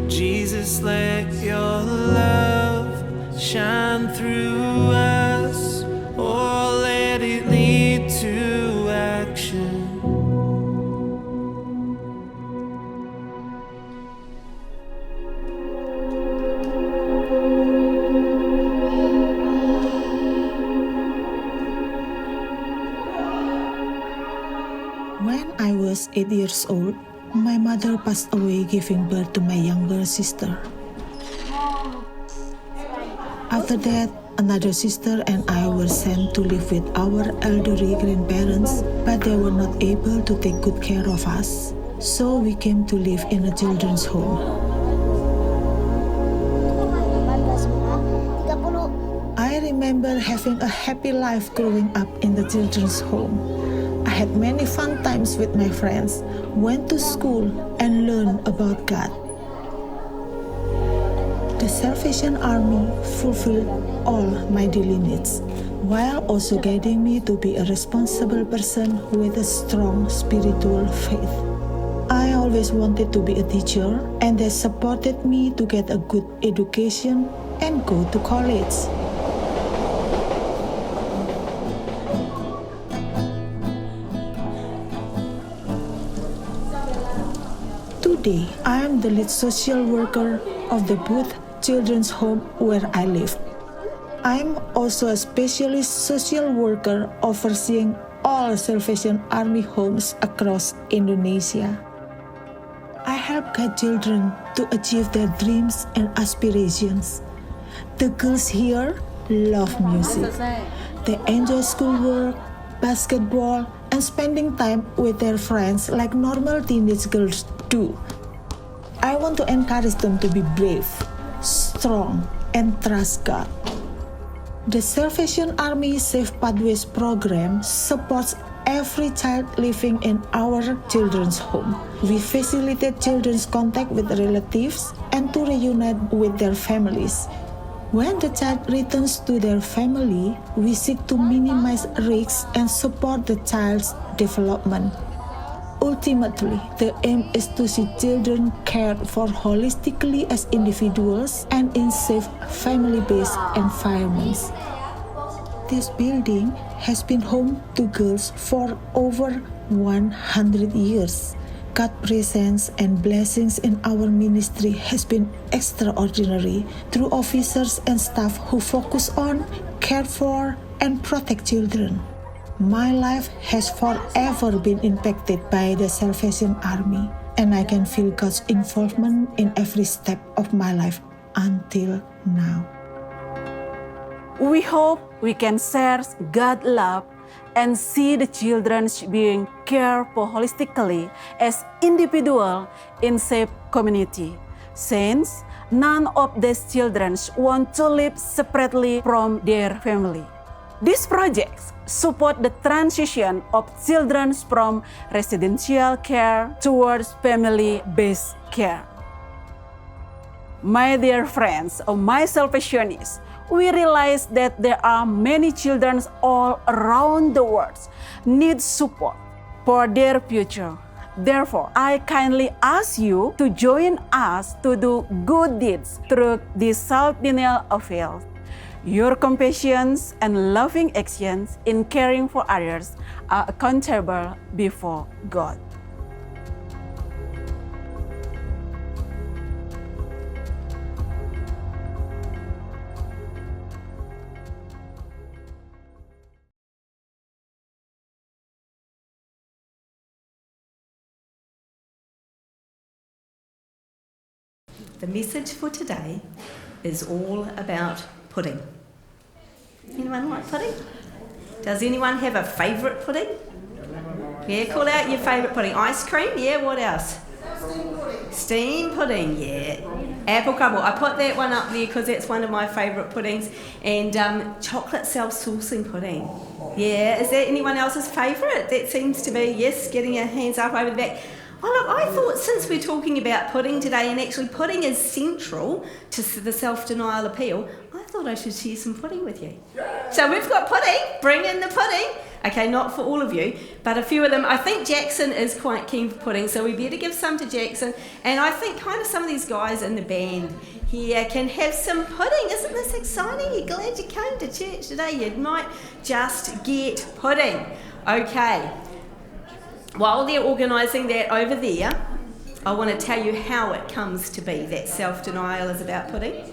Jesus, let your love shine through us, or let it lead to action. When I was 8 years old, my mother passed away giving birth to my younger sister. After that, another sister and I were sent to live with our elderly grandparents, but they were not able to take good care of us. So we came to live in a children's home. I remember having a happy life growing up in the children's home. I had many fun times with my friends, went to school, and learned about God. The Salvation Army fulfilled all my daily needs, while also guiding me to be a responsible person with a strong spiritual faith. I always wanted to be a teacher, and they supported me to get a good education and go to college. Today, I am the lead social worker of the Booth Children's Home where I live. I am also a specialist social worker overseeing all Salvation Army homes across Indonesia. I help guide children to achieve their dreams and aspirations. The girls here love music. They enjoy schoolwork, basketball, and spending time with their friends like normal teenage girls do. I want to encourage them to be brave, strong, and trust God. The Salvation Army Safe Pathways program supports every child living in our children's home. We facilitate children's contact with relatives and to reunite with their families. When the child returns to their family, we seek to minimize risks and support the child's development. Ultimately, the aim is to see children cared for holistically as individuals and in safe family-based environments. This building has been home to girls for over 100 years. God's presence and blessings in our ministry has been extraordinary through officers and staff who focus on, care for, and protect children. My life has forever been impacted by the Salvation Army, and I can feel God's involvement in every step of my life until now. We hope we can share God's love and see the children being cared for holistically as individuals in safe community, since none of these children want to live separately from their family. These projects support the transition of children from residential care towards family-based care. My dear friends of my Salvationists, we realize that there are many children all around the world need support for their future. Therefore, I kindly ask you to join us to do good deeds through this self-denial of faith. Your compassion and loving actions in caring for others are accountable before God. The message for today is all about pudding. Anyone like pudding? Does anyone have a favourite pudding? Yeah, call out your favourite pudding. Ice cream, yeah, what else? Steam pudding, yeah. Apple crumble. I put that one up there because that's one of my favourite puddings. And chocolate self-saucing pudding. Yeah, is that anyone else's favourite? That seems to be, yes, getting your hands up over the back. Oh look, I thought since we're talking about pudding today, and actually pudding is central to the self-denial appeal, I thought I should share some pudding with you. So we've got pudding, bring in the pudding. Okay, not for all of you, but a few of them. I think Jackson is quite keen for pudding, so we better give some to Jackson. And I think kind of some of these guys in the band here can have some pudding. Isn't this exciting? You're glad you came to church today. You might just get pudding. Okay. While they're organising that over there, I want to tell you how it comes to be that self-denial is about pudding.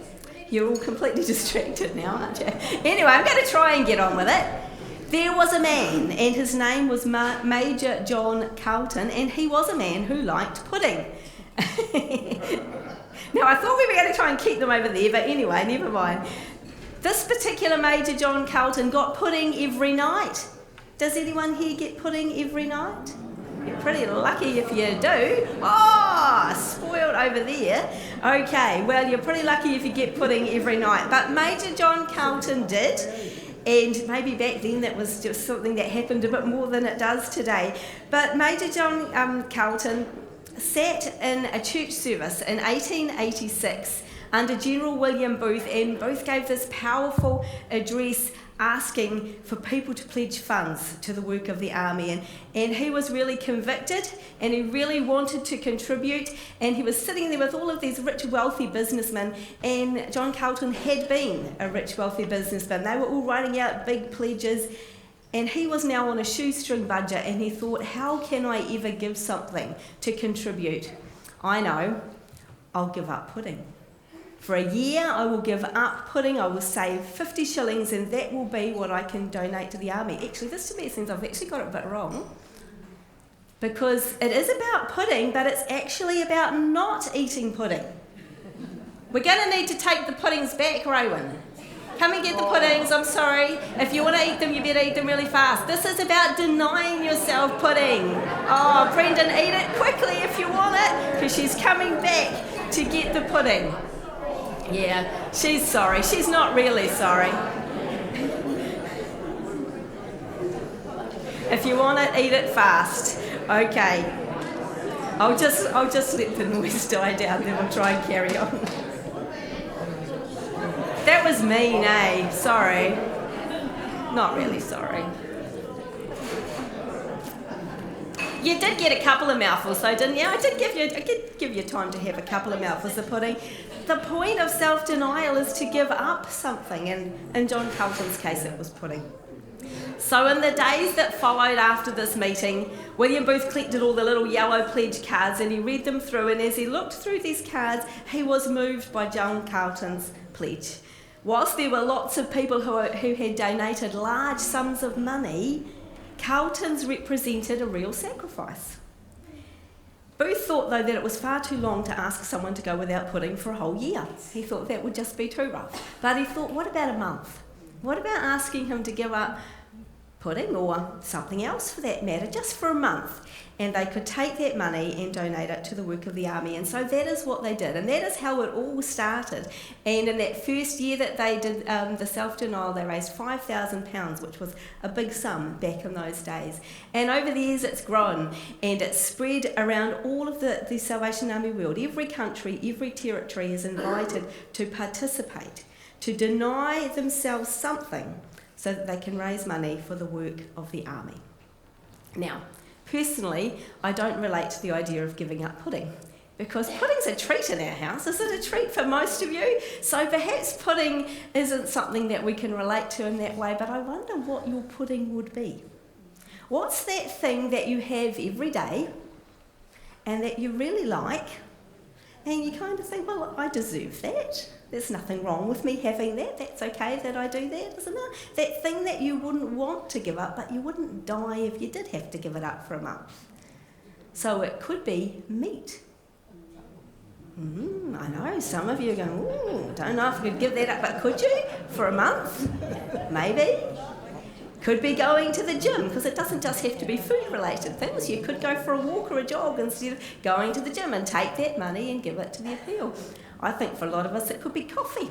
You're all completely distracted now, aren't you? Anyway, I'm going to try and get on with it. There was a man, and his name was Major John Carlton, and he was a man who liked pudding. Now, I thought we were going to try and keep them over there, but anyway, never mind. This particular Major John Carlton got pudding every night. Does anyone here get pudding every night? You're pretty lucky if you do. Oh, spoiled over there. Okay, well, you're pretty lucky if you get pudding every night. But Major John Carlton did. And maybe back then that was just something that happened a bit more than it does today. But Major John Carlton sat in a church service in 1886 under General William Booth, and Booth gave this powerful address asking for people to pledge funds to the work of the army, and he was really convicted and he really wanted to contribute, and he was sitting there with all of these rich wealthy businessmen, and John Carlton had been a rich wealthy businessman. They were all writing out big pledges, and he was now on a shoestring budget, and he thought, how can I ever give something to contribute? I know, I'll give up pudding. For a year, I will give up pudding. I will save 50 shillings, and that will be what I can donate to the army. Actually, this to me seems I've actually got it a bit wrong, because it is about pudding, but it's actually about not eating pudding. We're going to need to take the puddings back, Rowan. Come and get the puddings, I'm sorry. If you want to eat them, you better eat them really fast. This is about denying yourself pudding. Oh, Brendan, eat it quickly if you want it, because she's coming back to get the pudding. Yeah, she's sorry. She's not really sorry. If you want it, eat it fast. Okay. I'll just let the noise die down, then we'll try and carry on. That was mean, eh? Sorry. Not really sorry. You did get a couple of mouthfuls though, didn't you? I did give you time to have a couple of mouthfuls of pudding. The point of self-denial is to give up something, and in John Carlton's case it was pudding. So in the days that followed after this meeting, William Booth collected all the little yellow pledge cards and he read them through, and as he looked through these cards, he was moved by John Carlton's pledge. Whilst there were lots of people who had donated large sums of money, Carlton's represented a real sacrifice. Booth thought, though, that it was far too long to ask someone to go without pudding for a whole year. He thought that would just be too rough. But he thought, what about a month? What about asking him to give up pudding, or something else for that matter, just for a month? And they could take that money and donate it to the work of the army. And so that is what they did. And that is how it all started. And in that first year that they did the self-denial, they raised £5,000, which was a big sum back in those days. And over the years it's grown and it's spread around all of the Salvation Army world. Every country, every territory is invited to participate, to deny themselves something so that they can raise money for the work of the army. Now, personally, I don't relate to the idea of giving up pudding, because pudding's a treat in our house. Is it a treat for most of you? So perhaps pudding isn't something that we can relate to in that way, but I wonder what your pudding would be. What's that thing that you have every day and that you really like, and you kind of think, well, I deserve that. There's nothing wrong with me having that. That's okay that I do that, isn't it? That thing that you wouldn't want to give up, but you wouldn't die if you did have to give it up for a month. So it could be meat. I know, some of you are going, ooh, don't know if I could give that up, but could you? For a month? Maybe. Could be going to the gym, because it doesn't just have to be food-related things. You could go for a walk or a jog instead of going to the gym and take that money and give it to the appeal. I think for a lot of us it could be coffee.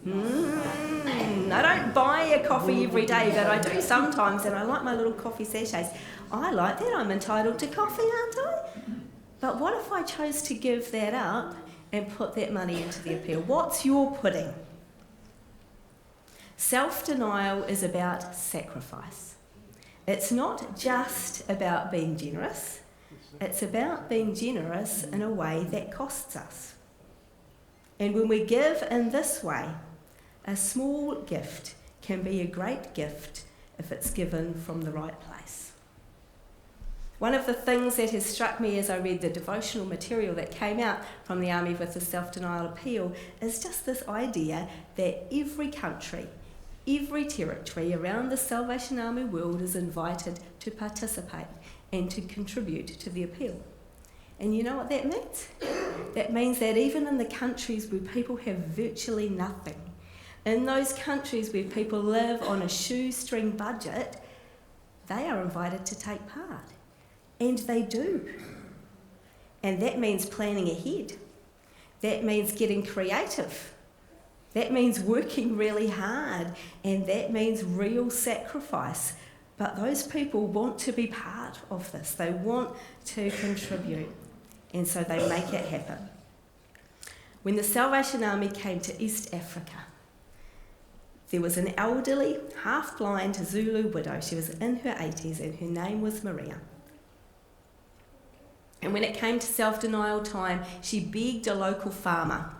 I don't buy a coffee every day, but I do sometimes, and I like my little coffee sachets. I like that. I'm entitled to coffee, aren't I? But what if I chose to give that up and put that money into the appeal? What's your pudding? Self-denial is about sacrifice. It's not just about being generous. It's about being generous in a way that costs us. And when we give in this way, a small gift can be a great gift if it's given from the right place. One of the things that has struck me as I read the devotional material that came out from the Army with the self-denial appeal is just this idea that every country, every territory around the Salvation Army world is invited to participate and to contribute to the appeal. And you know what that means? That means that even in the countries where people have virtually nothing, in those countries where people live on a shoestring budget, they are invited to take part. And they do. And that means planning ahead. That means getting creative. That means working really hard. And that means real sacrifice. But those people want to be part of this. They want to contribute. And so they make it happen. When the Salvation Army came to East Africa, there was an elderly, half-blind Zulu widow. She was in her 80s and her name was Maria. And when it came to self-denial time, she begged a local farmer,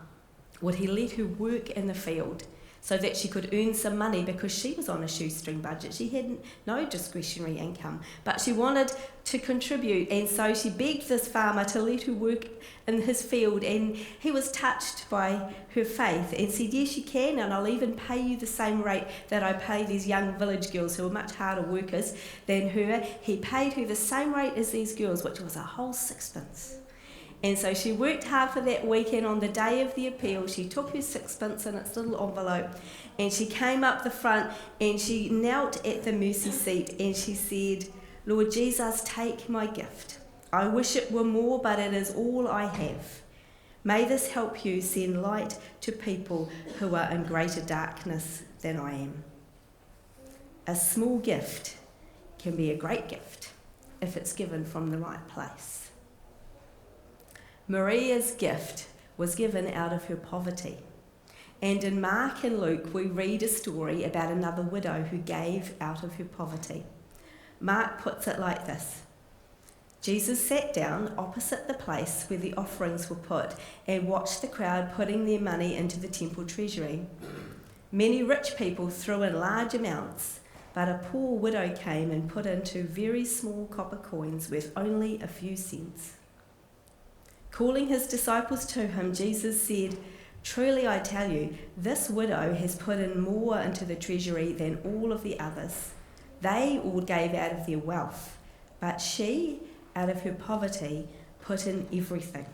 would he let her work in the field so that she could earn some money, because she was on a shoestring budget. She had no discretionary income, but she wanted to contribute, and so she begged this farmer to let her work in his field, and he was touched by her faith and said, yes, you can, and I'll even pay you the same rate that I pay these young village girls who are much harder workers than her. He paid her the same rate as these girls, which was a whole sixpence. And so she worked hard for that week, and on the day of the appeal, she took her sixpence in its little envelope, and she came up the front, and she knelt at the mercy seat, and she said, Lord Jesus, take my gift. I wish it were more, but it is all I have. May this help you send light to people who are in greater darkness than I am. A small gift can be a great gift if it's given from the right place. Maria's gift was given out of her poverty. And in Mark and Luke, we read a story about another widow who gave out of her poverty. Mark puts it like this. Jesus sat down opposite the place where the offerings were put and watched the crowd putting their money into the temple treasury. Many rich people threw in large amounts, but a poor widow came and put in 2 very small copper coins worth only a few cents. Calling his disciples to him, Jesus said, Truly I tell you, this widow has put in more into the treasury than all of the others. They all gave out of their wealth, but she, out of her poverty, put in everything,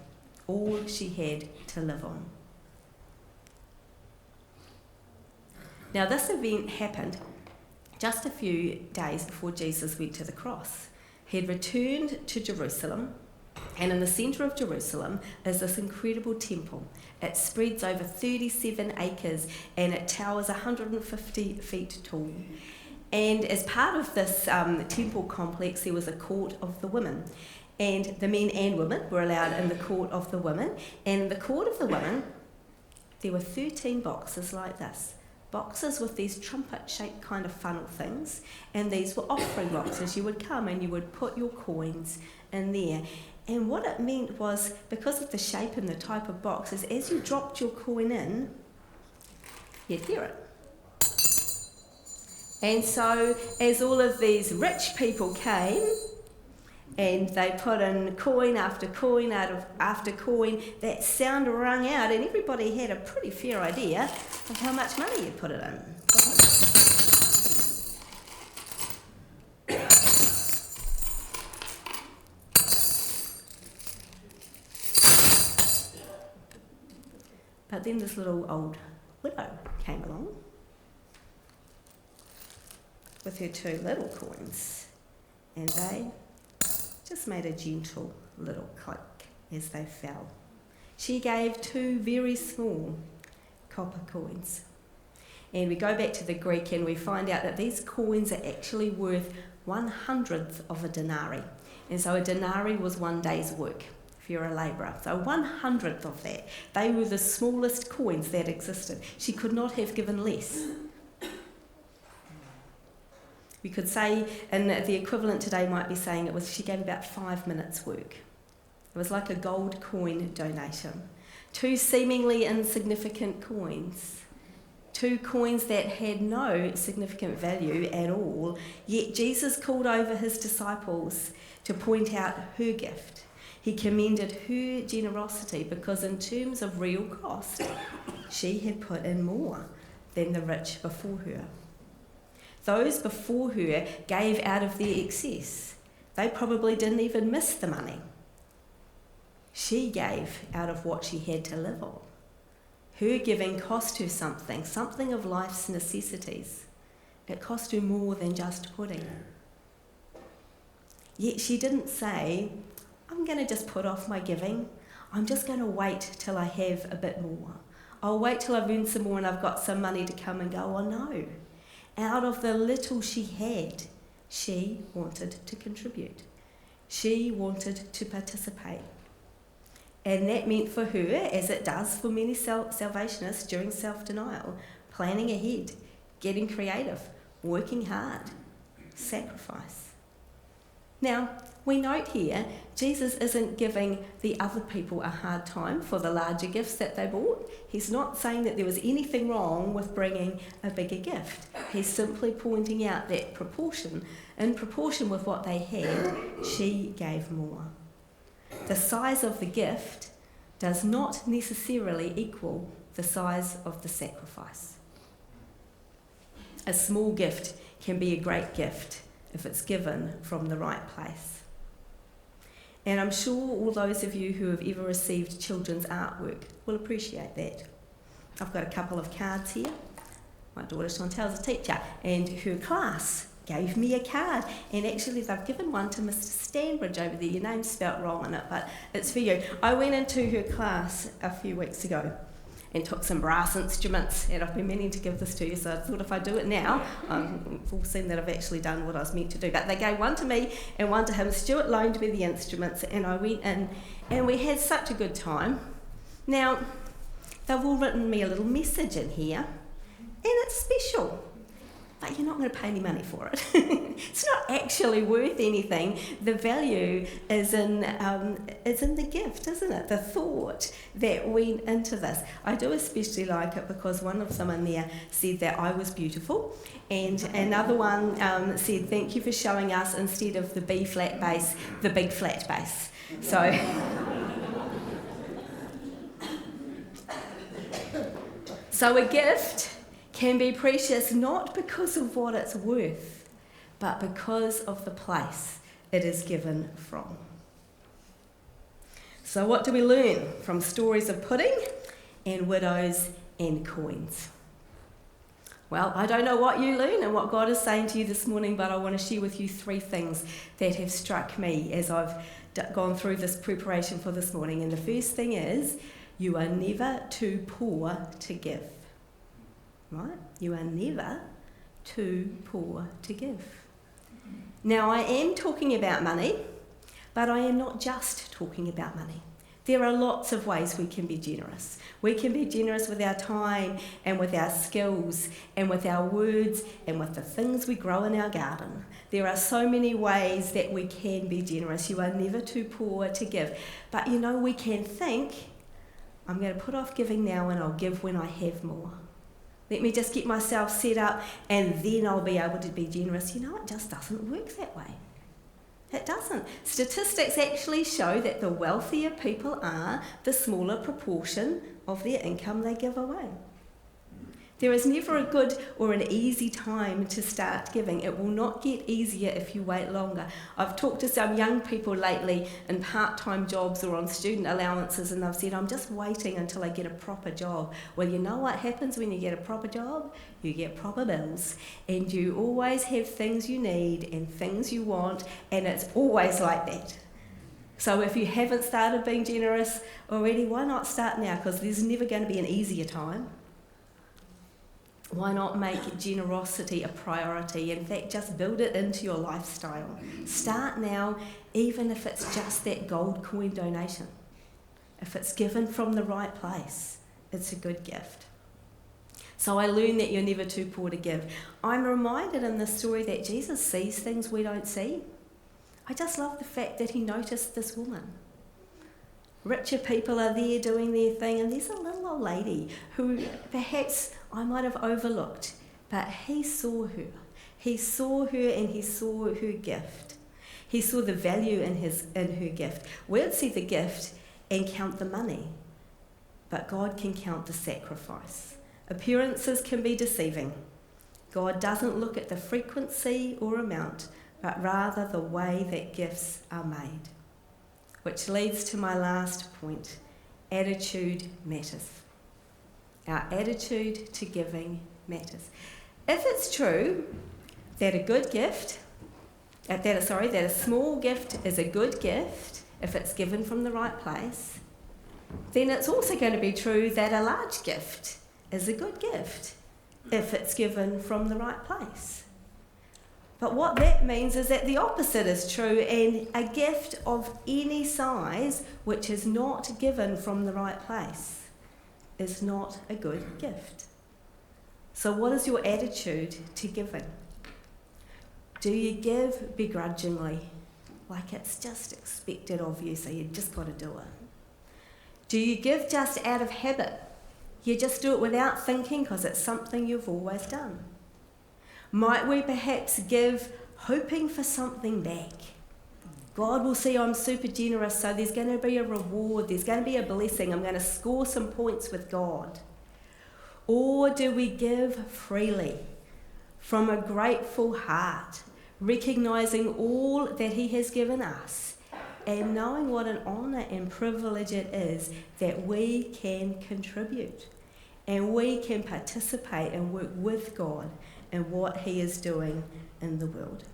all she had to live on. Now this event happened just a few days before Jesus went to the cross. He had returned to Jerusalem, and in the centre of Jerusalem is this incredible temple. It spreads over 37 acres and it towers 150 feet tall. And as part of this temple complex, there was a court of the women. And the men and women were allowed in the court of the women. And in the court of the women, there were 13 boxes like this. Boxes with these trumpet-shaped kind of funnel things. And these were offering boxes. You would come and you would put your coins in there. And what it meant was, because of the shape and the type of boxes, as you dropped your coin in, you'd hear it. And so, as all of these rich people came, and they put in coin after coin after coin, that sound rung out, and everybody had a pretty fair idea of how much money you'd put it in. But then this little old widow came along with her 2 little coins, and they just made a gentle little click as they fell. She gave 2 very small copper coins. And we go back to the Greek and we find out that these coins are actually worth 1/100th of a denarii. And so a denarii was 1 day's work if you're a labourer. So 1/100th of that. They were the smallest coins that existed. She could not have given less. We could say, and the equivalent today might be saying she gave about 5 minutes' work. It was like a gold coin donation. 2 seemingly insignificant coins. 2 coins that had no significant value at all, yet Jesus called over his disciples to point out her gift. He commended her generosity because in terms of real cost, she had put in more than the rich before her. Those before her gave out of their excess. They probably didn't even miss the money. She gave out of what she had to live on. Her giving cost her something of life's necessities. It cost her more than just pudding. Yet she didn't say, I'm going to just put off my giving. I'm just going to wait till I have a bit more. I'll wait till I've earned some more and I've got some money to come and go. Oh no. Out of the little she had, she wanted to contribute. She wanted to participate. And that meant for her, as it does for many salvationists during self-denial, planning ahead, getting creative, working hard, sacrifice. Now, we note here, Jesus isn't giving the other people a hard time for the larger gifts that they brought. He's not saying that there was anything wrong with bringing a bigger gift. He's simply pointing out that in proportion with what they had, she gave more. The size of the gift does not necessarily equal the size of the sacrifice. A small gift can be a great gift if it's given from the right place. And I'm sure all those of you who have ever received children's artwork will appreciate that. I've got a couple of cards here. My daughter Chantel's a teacher, and her class gave me a card, and actually they've given one to Mr. Stanbridge over there. Your name's spelt wrong on it, but it's for you. I went into her class a few weeks ago and took some brass instruments, and I've been meaning to give this to you, so I thought if I do it now, we've all seen that I've actually done what I was meant to do. But they gave one to me and one to him. Stuart loaned me the instruments, and I went in, and we had such a good time. Now, they've all written me a little message in here, and it's special. But you're not going to pay any money for it. It's not actually worth anything. The value is in the gift, isn't it? The thought that went into this. I do especially like it because one of them in there said that I was beautiful, and another one said, thank you for showing us, instead of the B flat bass, the big flat bass. So a gift can be precious not because of what it's worth, but because of the place it is given from. So what do we learn from stories of pudding and widows and coins? Well, I don't know what you learn and what God is saying to you this morning, but I want to share with you 3 things that have struck me as I've gone through this preparation for this morning. And the first thing is, you are never too poor to give. Right? You are never too poor to give. Now, I am talking about money, but I am not just talking about money. There are lots of ways we can be generous. We can be generous with our time and with our skills and with our words and with the things we grow in our garden. There are so many ways that we can be generous. You are never too poor to give. But you know, we can think, I'm going to put off giving now and I'll give when I have more. Let me just get myself set up and then I'll be able to be generous. You know, it just doesn't work that way. It doesn't. Statistics actually show that the wealthier people are, the smaller proportion of their income they give away. There is never a good or an easy time to start giving. It will not get easier if you wait longer. I've talked to some young people lately in part-time jobs or on student allowances, and they've said, I'm just waiting until I get a proper job. Well, you know what happens when you get a proper job? You get proper bills, and you always have things you need and things you want, and it's always like that. So if you haven't started being generous already, why not start now? Because there's never going to be an easier time. Why not make generosity a priority? In fact, just build it into your lifestyle. Start now, even if it's just that gold coin donation. If it's given from the right place, it's a good gift. So I learned that you're never too poor to give. I'm reminded in this story that Jesus sees things we don't see. I just love the fact that he noticed this woman. Richer people are there doing their thing, and there's a little old lady who perhaps I might have overlooked, but he saw her. He saw her and he saw her gift. He saw the value in her gift. We'd see the gift and count the money, but God can count the sacrifice. Appearances can be deceiving. God doesn't look at the frequency or amount, but rather the way that gifts are made. Which leads to my last point. Attitude matters. Our attitude to giving matters. If it's true that a small gift is a good gift if it's given from the right place, then it's also going to be true that a large gift is a good gift if it's given from the right place. But what that means is that the opposite is true, and a gift of any size which is not given from the right place is not a good gift. So what is your attitude to giving? Do you give begrudgingly, like it's just expected of you, so you just got to do it? Do you give just out of habit? You just do it without thinking because it's something you've always done? Might we perhaps give hoping for something back? God will see I'm super generous, so there's going to be a reward, there's going to be a blessing, I'm going to score some points with God. Or do we give freely from a grateful heart, recognising all that he has given us and knowing what an honour and privilege it is that we can contribute and we can participate and work with God in what he is doing in the world?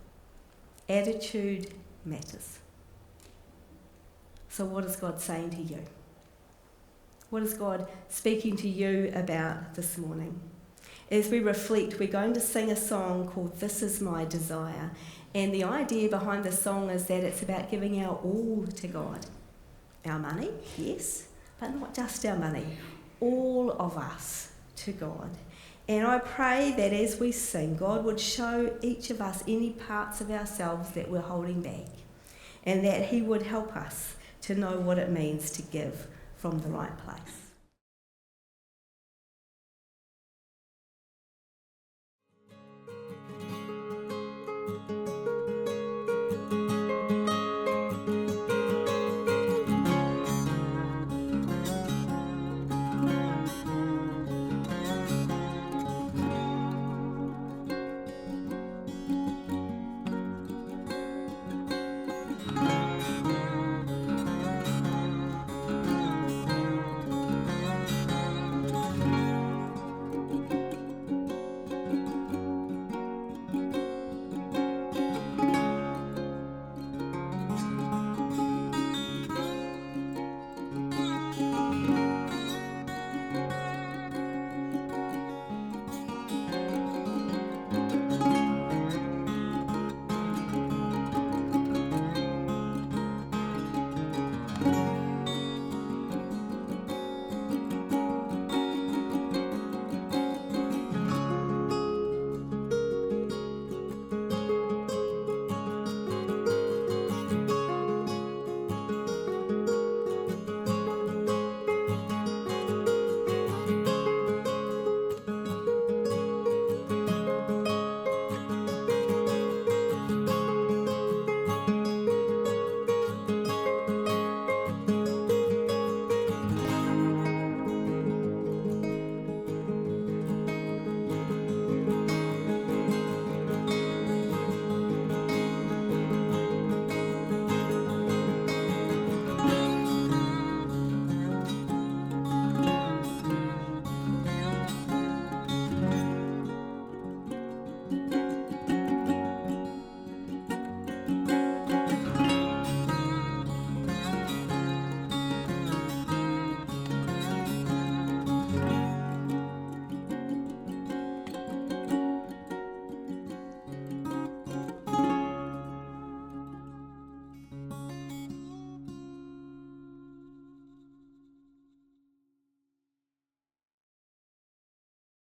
Attitude matters. So what is God saying to you? What is God speaking to you about this morning? As we reflect, we're going to sing a song called This Is My Desire. And the idea behind the song is that it's about giving our all to God. Our money, yes, but not just our money. All of us to God. And I pray that as we sing, God would show each of us any parts of ourselves that we're holding back, and that he would help us to know what it means to give from the right place.